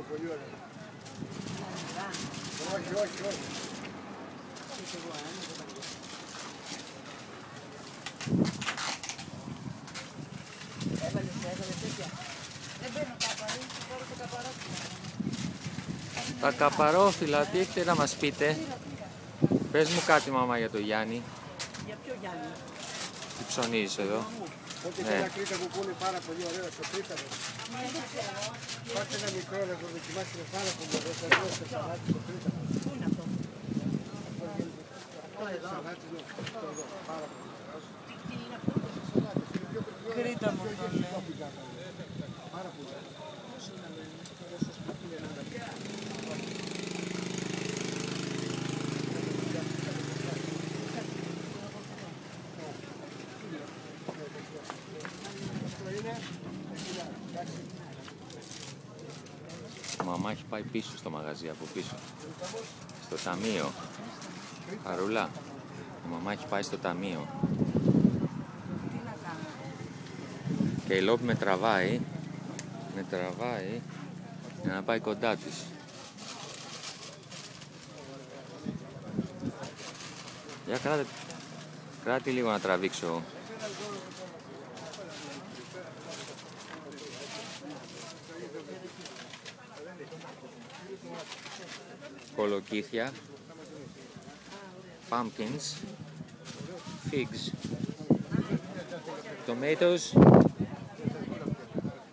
είναι πολύ ωραία. Όχι, όχι, όχι. Τα καπαρόφυλλα, τι έχετε να μας πείτε? Πες μου κάτι, μαμά, για το Γιάννη. Για ποιο Γιάννη? Τι ψωνίζεις εδώ? Ότι είναι ένα κρίταγο που είναι πάρα πολύ ωραίο στο κρίταγο. Πάρτε ένα μικρό να το δοκιμάσει, είναι πάρα πολύ ωραίο. Θα δω στο σαλάτι στο κρίταγο. Πού είναι αυτό? Αυτό είναι σαλάτι, ναι. Αυτό εδώ, πάρα πολύ ωραίο. Τι είναι αυτό? Κρίταγο. Πάρα πολύ ωραίο. Η μαμά έχει πάει πίσω στο μαγαζί, από πίσω. Στο ταμείο. Χαρούλα, η μαμά έχει πάει στο ταμείο. Και η Λόπη με τραβάει για να πάει κοντά της. Για κράτη λίγο να τραβήξω. Κολοκύθια, pumpkins, figs, tomatoes,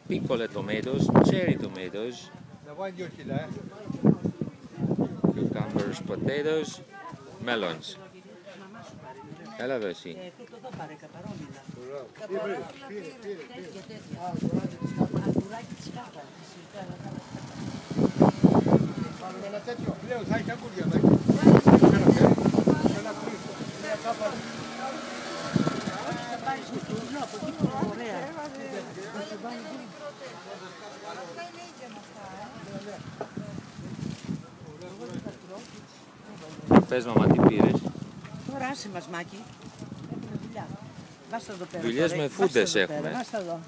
piccole tomatoes, cherry tomatoes, cucumbers, potatoes, melons. Έλα εδώ εσύ. Εδώ πάρε καπαρόμιλα. Ένα τέτοιο πλέον θα έχει αγκούρια μέσα. Ένα κρύφο. Μια κάπα. Όχι, θα πάρεις το τουρνό από εκεί που είναι ωραία. Θα σου βάλει δύο. Αυτά είναι ίδια με αυτά, Πες μαμά τι πήρες. Τώρα άσε μας, Μάκη. Έχουμε δουλειά. Βάστα εδώ πέρα. Δουλειές με φούντες έχουμε. Βάστα εδώ.